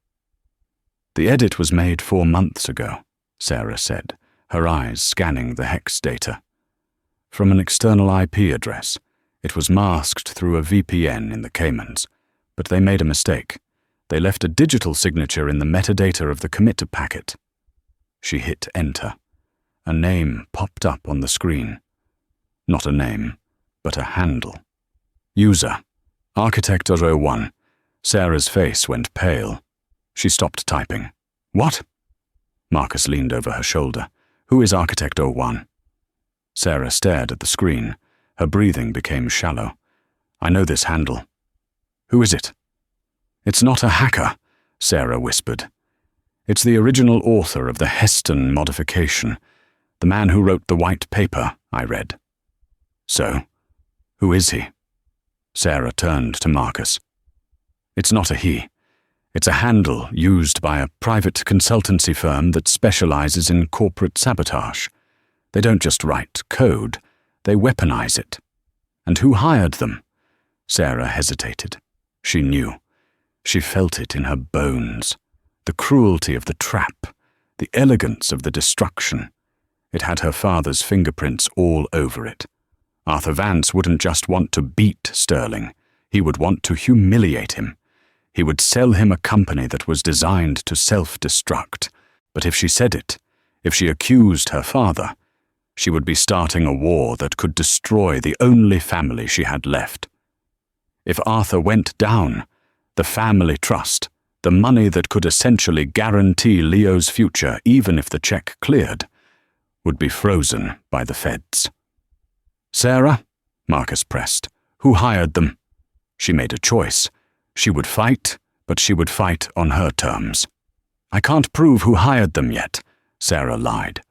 "The edit was made 4 months ago," Sarah said, her eyes scanning the hex data. "From an external IP address. It was masked through a VPN in the Caymans, but they made a mistake. They left a digital signature in the metadata of the commit packet." She hit enter. A name popped up on the screen. Not a name, but a handle. "User, Architect.01. Sarah's face went pale. She stopped typing. "What?" Marcus leaned over her shoulder. "Who is Architect.01? Sarah stared at the screen. Her breathing became shallow. "I know this handle." "Who is it?" "It's not a hacker," Sarah whispered. "It's the original author of the Heston modification, the man who wrote the white paper I read." "So, who is he?" Sarah turned to Marcus. "It's not a he. It's a handle used by a private consultancy firm that specializes in corporate sabotage. They don't just write code, they weaponize it." "And who hired them?" Sarah hesitated. She knew. She felt it in her bones. The cruelty of the trap, the elegance of the destruction. It had her father's fingerprints all over it. Arthur Vance wouldn't just want to beat Sterling. He would want to humiliate him. He would sell him a company that was designed to self-destruct. But if she said it, if she accused her father, she would be starting a war that could destroy the only family she had left. If Arthur went down, the family trust, the money that could essentially guarantee Leo's future even if the check cleared, would be frozen by the feds. "Sarah," Marcus pressed, "who hired them?" She made a choice. She would fight, but she would fight on her terms. "I can't prove who hired them yet," Sarah lied.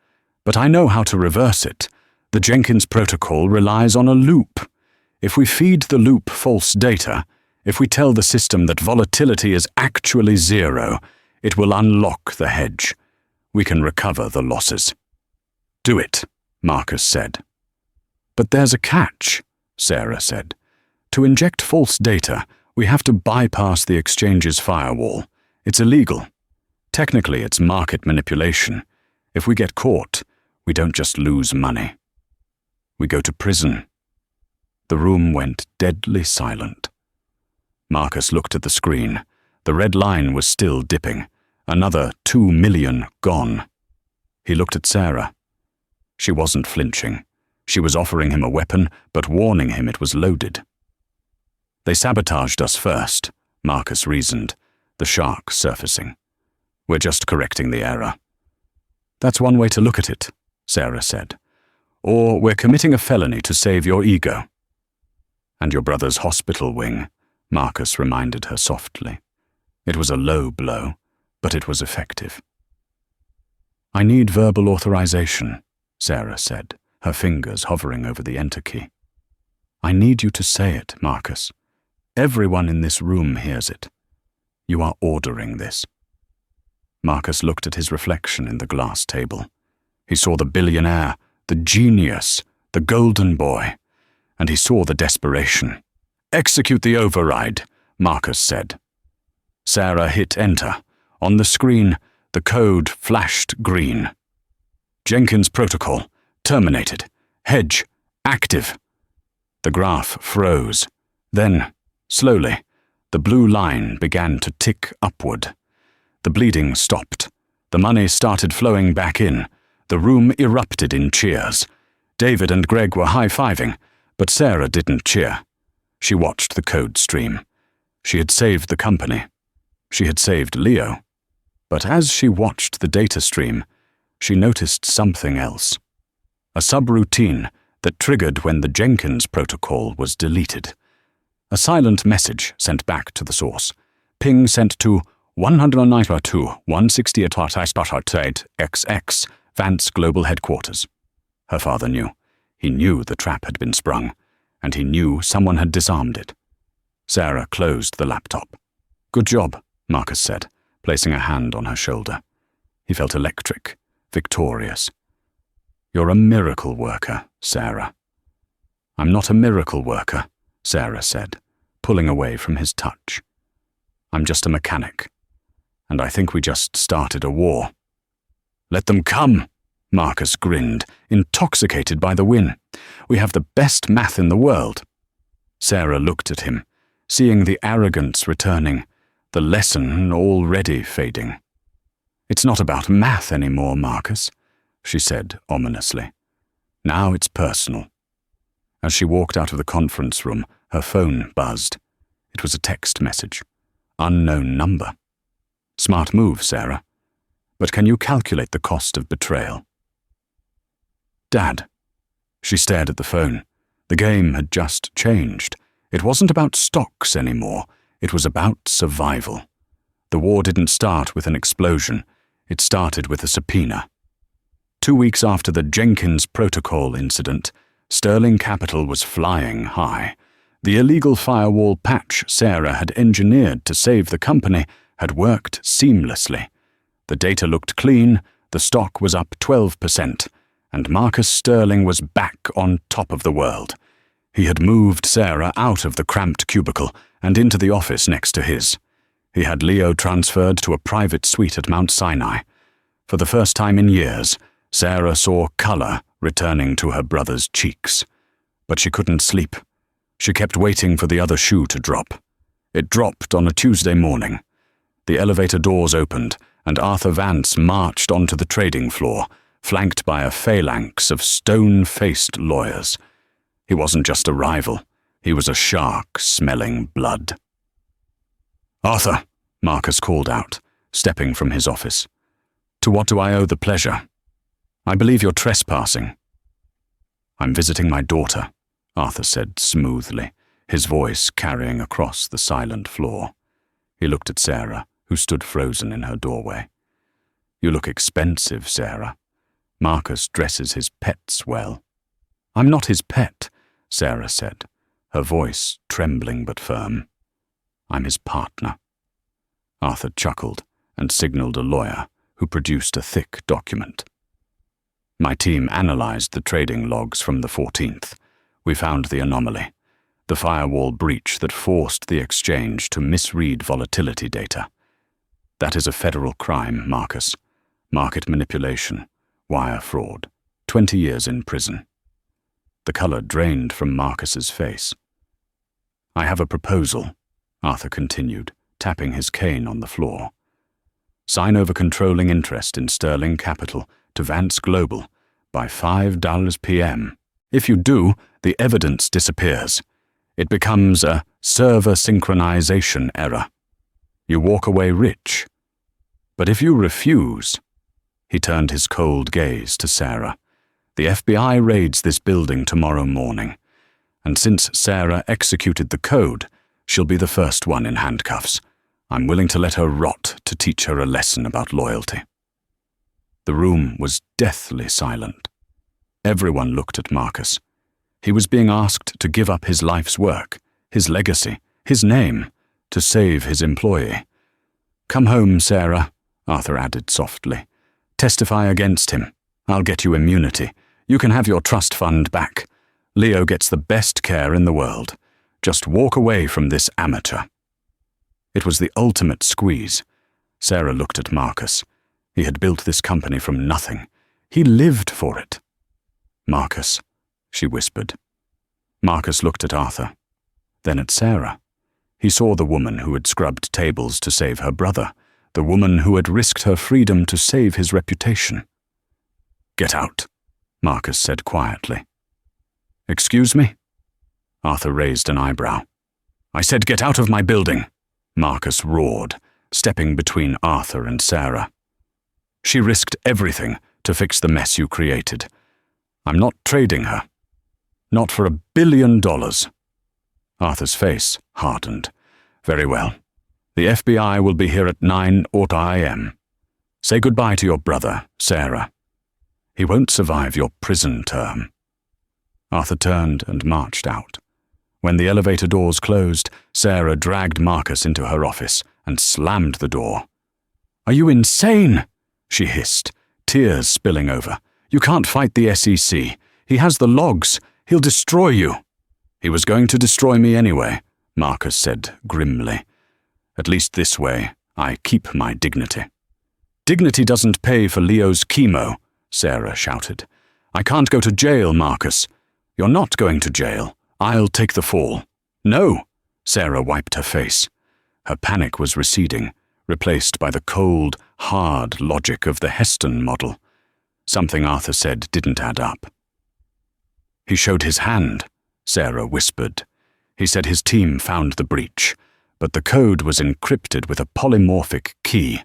"But I know how to reverse it. The Jenkins protocol relies on a loop. If we feed the loop false data, if we tell the system that volatility is actually 0, it will unlock the hedge. We can recover the losses." "Do it," Marcus said. "But there's a catch," Sarah said. "To inject false data, we have to bypass the exchange's firewall. It's illegal. Technically, it's market manipulation. If we get caught, we don't just lose money. We go to prison." The room went deadly silent. Marcus looked at the screen. The red line was still dipping. Another 2 million gone. He looked at Sarah. She wasn't flinching. She was offering him a weapon, but warning him it was loaded. They sabotaged us first, Marcus reasoned, the shark surfacing. We're just correcting the error. That's one way to look at it, Sarah said. Or we're committing a felony to save your ego. And your brother's hospital wing, Marcus reminded her softly. It was a low blow, but it was effective. I need verbal authorization, Sarah said, her fingers hovering over the enter key. I need you to say it, Marcus. Everyone in this room hears it. You are ordering this. Marcus looked at his reflection in the glass table. He saw the billionaire, the genius, the golden boy, and he saw the desperation. Execute the override, Marcus said. Sarah hit enter. On the screen, the code flashed green. Jenkins protocol, terminated. Hedge, active. The graph froze. Then, slowly, the blue line began to tick upward. The bleeding stopped. The money started flowing back in. The room erupted in cheers. David and Greg were high-fiving, but Sarah didn't cheer. She watched the code stream. She had saved the company. She had saved Leo. But as she watched the data stream, she noticed something else. A subroutine that triggered when the Jenkins protocol was deleted. A silent message sent back to the source. Ping sent to 192.168.XX, Vance Global Headquarters. Her father knew. He knew the trap had been sprung, and he knew someone had disarmed it. Sarah closed the laptop. Good job, Marcus said, placing a hand on her shoulder. He felt electric, victorious. You're a miracle worker, Sarah. I'm not a miracle worker, Sarah said, pulling away from his touch. I'm just a mechanic, and I think we just started a war. Let them come, Marcus grinned, intoxicated by the win. We have the best math in the world. Sarah looked at him, seeing the arrogance returning, the lesson already fading. It's not about math anymore, Marcus, she said ominously. Now it's personal. As she walked out of the conference room, her phone buzzed. It was a text message. Unknown number. Smart move, Sarah. But can you calculate the cost of betrayal? Dad. She stared at the phone. The game had just changed. It wasn't about stocks anymore. It was about survival. The war didn't start with an explosion. It started with a subpoena. 2 weeks after the Jenkins protocol incident, Sterling Capital was flying high. The illegal firewall patch Sarah had engineered to save the company had worked seamlessly. The data looked clean, the stock was up 12%, and Marcus Sterling was back on top of the world. He had moved Sarah out of the cramped cubicle and into the office next to his. He had Leo transferred to a private suite at Mount Sinai. For the first time in years, Sarah saw color returning to her brother's cheeks. But she couldn't sleep. She kept waiting for the other shoe to drop. It dropped on a Tuesday morning. The elevator doors opened, and Arthur Vance marched onto the trading floor, flanked by a phalanx of stone-faced lawyers. He wasn't just a rival. He was a shark smelling blood. Arthur, Marcus called out, stepping from his office. To what do I owe the pleasure? I believe you're trespassing. I'm visiting my daughter, Arthur said smoothly, his voice carrying across the silent floor. He looked at Sarah, who stood frozen in her doorway. You look expensive, Sarah. Marcus dresses his pets well. I'm not his pet, Sarah said, her voice trembling but firm. I'm his partner. Arthur chuckled and signaled a lawyer, who produced a thick document. My team analyzed the trading logs from the 14th. We found the anomaly, the firewall breach that forced the exchange to misread volatility data. That is a federal crime, Marcus. Market manipulation, wire fraud, 20 years in prison. The color drained from Marcus's face. I have a proposal, Arthur continued, tapping his cane on the floor. Sign over controlling interest in Sterling Capital to Vance Global by $5 p.m. If you do, the evidence disappears. It becomes a server synchronization error. You walk away rich. But if you refuse—" He turned his cold gaze to Sarah. "The FBI raids this building tomorrow morning, and since Sarah executed the code, she'll be the first one in handcuffs. I'm willing to let her rot to teach her a lesson about loyalty." The room was deathly silent. Everyone looked at Marcus. He was being asked to give up his life's work, his legacy, his name, to save his employee. "Come home, Sarah," Arthur added softly. "Testify against him. I'll get you immunity. You can have your trust fund back. Leo gets the best care in the world. Just walk away from this amateur." It was the ultimate squeeze. Sarah looked at Marcus. He had built this company from nothing. He lived for it. "Marcus," she whispered. Marcus looked at Arthur, then at Sarah. He saw the woman who had scrubbed tables to save her brother, the woman who had risked her freedom to save his reputation. "Get out," Marcus said quietly. "Excuse me?" Arthur raised an eyebrow. "I said get out of my building," Marcus roared, stepping between Arthur and Sarah. "She risked everything to fix the mess you created. I'm not trading her. Not for $1 billion. Arthur's face hardened. "Very well. The FBI will be here at 9 a.m. Say goodbye to your brother, Sarah. He won't survive your prison term." Arthur turned and marched out. When the elevator doors closed, Sarah dragged Marcus into her office and slammed the door. "Are you insane?" she hissed, tears spilling over. "You can't fight the SEC. He has the logs. He'll destroy you." "He was going to destroy me anyway," Marcus said grimly. "At least this way, I keep my dignity." "Dignity doesn't pay for Leo's chemo," Sarah shouted. "I can't go to jail, Marcus." "You're not going to jail. I'll take the fall." "No," Sarah wiped her face. Her panic was receding, replaced by the cold, hard logic of the Heston model. Something Arthur said didn't add up. "He showed his hand," Sarah whispered. "He said his team found the breach, but the code was encrypted with a polymorphic key.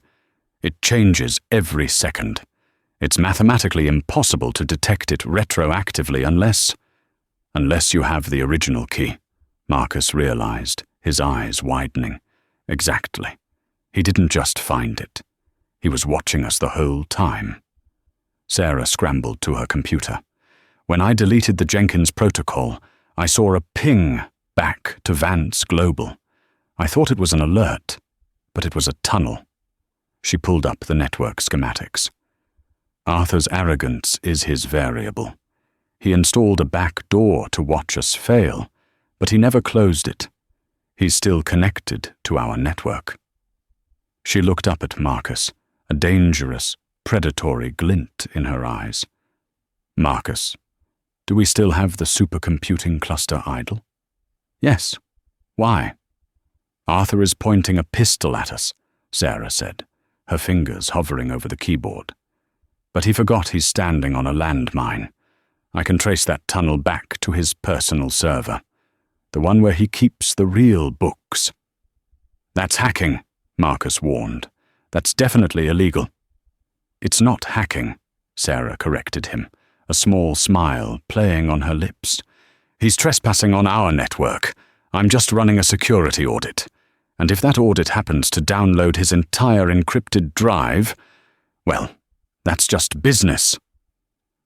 It changes every second. It's mathematically impossible to detect it retroactively unless you have the original key," Marcus realized, his eyes widening. "Exactly. He didn't just find it. He was watching us the whole time." Sarah scrambled to her computer. "When I deleted the Jenkins protocol, I saw a ping back to Vance Global. I thought it was an alert, but it was a tunnel." She pulled up the network schematics. "Arthur's arrogance is his variable. He installed a back door to watch us fail, but he never closed it. He's still connected to our network." She looked up at Marcus, a dangerous, predatory glint in her eyes. "Marcus, do we still have the supercomputing cluster idle?" "Yes. Why?" "Arthur is pointing a pistol at us," Sarah said, her fingers hovering over the keyboard. "But he forgot he's standing on a landmine. I can trace that tunnel back to his personal server, the one where he keeps the real books." "That's hacking," Marcus warned. "That's definitely illegal." "It's not hacking," Sarah corrected him, a small smile playing on her lips. "He's trespassing on our network. I'm just running a security audit. And if that audit happens to download his entire encrypted drive, well, that's just business."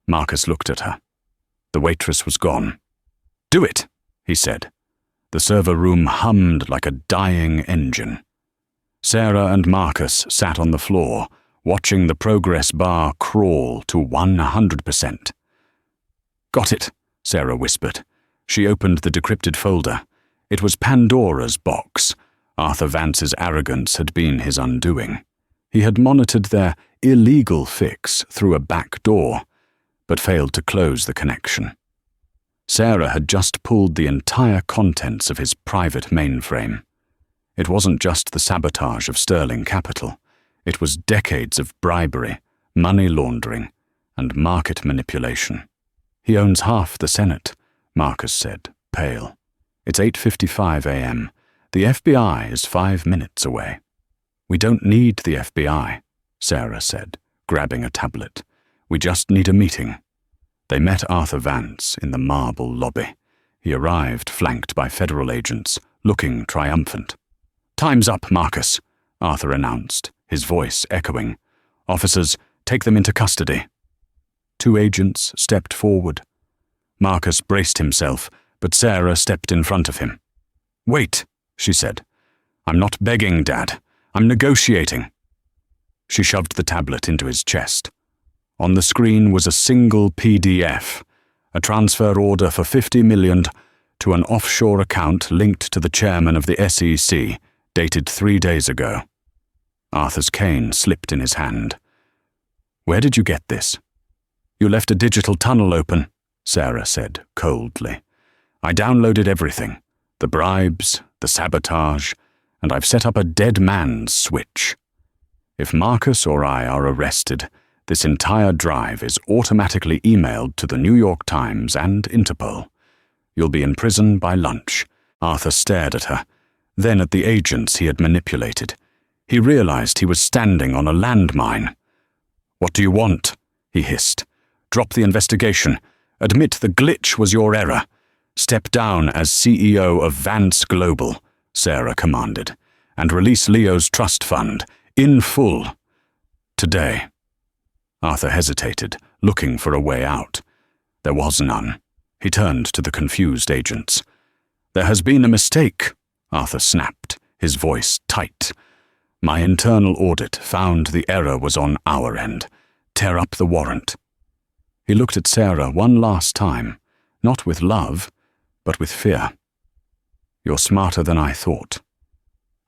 Marcus looked at her. The waitress was gone. "Do it," he said. The server room hummed like a dying engine. Sarah and Marcus sat on the floor, watching the progress bar crawl to 100%. "Got it," Sarah whispered. She opened the decrypted folder. It was Pandora's box. Arthur Vance's arrogance had been his undoing. He had monitored their illegal fix through a back door, but failed to close the connection. Sarah had just pulled the entire contents of his private mainframe. It wasn't just the sabotage of Sterling Capital. It was decades of bribery, money laundering, and market manipulation. "He owns half the Senate," Marcus said, pale. It's 8:55 a.m. The FBI is 5 minutes away. We don't need the FBI, Sarah said, grabbing a tablet. We just need a meeting. They met Arthur Vance in the marble lobby. He arrived flanked by federal agents, looking triumphant. Time's up, Marcus, Arthur announced, his voice echoing. Officers, take them into custody. 2 agents stepped forward. Marcus braced himself, but Sarah stepped in front of him. Wait, she said. I'm not begging, Dad. I'm negotiating. She shoved the tablet into his chest. On the screen was a single PDF, a transfer order for $50 million to an offshore account linked to the chairman of the SEC, dated 3 days ago. Arthur's cane slipped in his hand. Where did you get this? You left a digital tunnel open, Sarah said coldly. I downloaded everything, the bribes, the sabotage, and I've set up a dead man's switch. If Marcus or I are arrested, this entire drive is automatically emailed to the New York Times and Interpol. You'll be in prison by lunch. Arthur stared at her, then at the agents he had manipulated. He realized he was standing on a landmine. What do you want? He hissed. Drop the investigation. Admit the glitch was your error. Step down as CEO of Vance Global, Sarah commanded, and release Leo's trust fund, in full. Today. Arthur hesitated, looking for a way out. There was none. He turned to the confused agents. There has been a mistake, Arthur snapped, his voice tight. My internal audit found the error was on our end. Tear up the warrant. He looked at Sarah one last time, not with love, but with fear. You're smarter than I thought.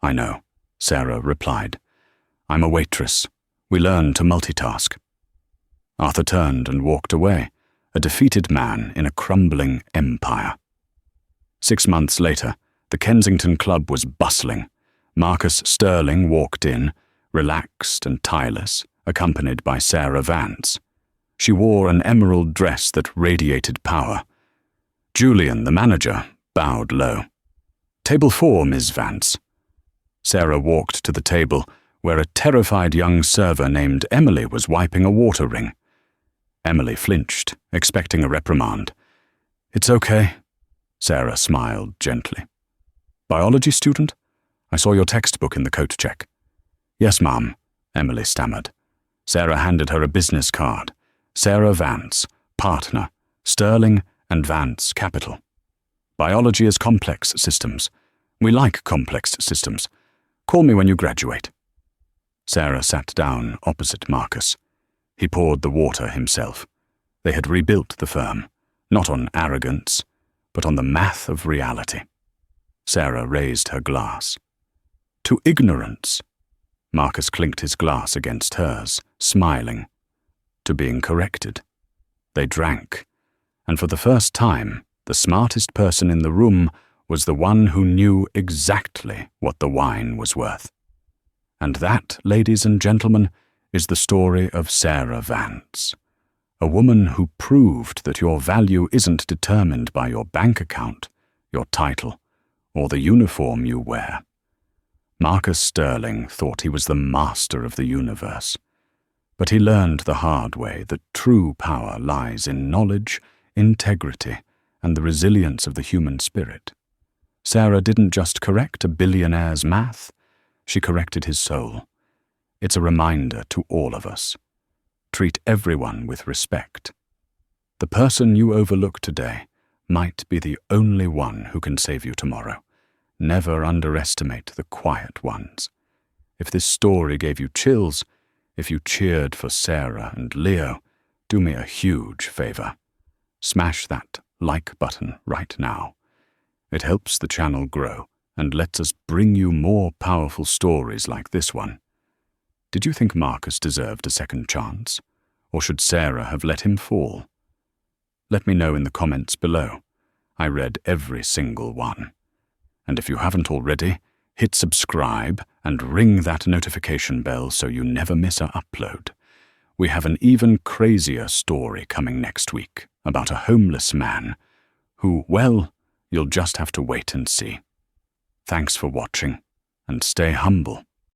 I know, Sarah replied. I'm a waitress. We learn to multitask. Arthur turned and walked away, a defeated man in a crumbling empire. 6 months later, the Kensington Club was bustling. Marcus Sterling walked in, relaxed and tireless, accompanied by Sarah Vance. She wore an emerald dress that radiated power. Julian, the manager, bowed low. Table 4, Ms. Vance. Sarah walked to the table, where a terrified young server named Emily was wiping a water ring. Emily flinched, expecting a reprimand. It's okay, Sarah smiled gently. Biology student? I saw your textbook in the coat check. Yes, ma'am, Emily stammered. Sarah handed her a business card. Sarah Vance, partner, Sterling and Vance Capital. Biology is complex systems. We like complex systems. Call me when you graduate. Sarah sat down opposite Marcus. He poured the water himself. They had rebuilt the firm, not on arrogance, but on the math of reality. Sarah raised her glass. To ignorance. Marcus clinked his glass against hers, smiling. To being corrected. They drank, and for the first time, the smartest person in the room was the one who knew exactly what the wine was worth. And that, ladies and gentlemen, is the story of Sarah Vance, a woman who proved that your value isn't determined by your bank account, your title, or the uniform you wear. Marcus Sterling thought he was the master of the universe, but he learned the hard way that true power lies in knowledge, integrity, and the resilience of the human spirit. Sarah didn't just correct a billionaire's math, she corrected his soul. It's a reminder to all of us. Treat everyone with respect. The person you overlook today might be the only one who can save you tomorrow. Never underestimate the quiet ones. If this story gave you chills, if you cheered for Sarah and Leo, do me a huge favor. Smash that like button right now. It helps the channel grow and lets us bring you more powerful stories like this one. Did you think Marcus deserved a second chance? Or should Sarah have let him fall? Let me know in the comments below. I read every single one. And if you haven't already, hit subscribe and ring that notification bell so you never miss an upload. We have an even crazier story coming next week about a homeless man who, well, You'll just have to wait and see. Thanks for watching, and stay humble.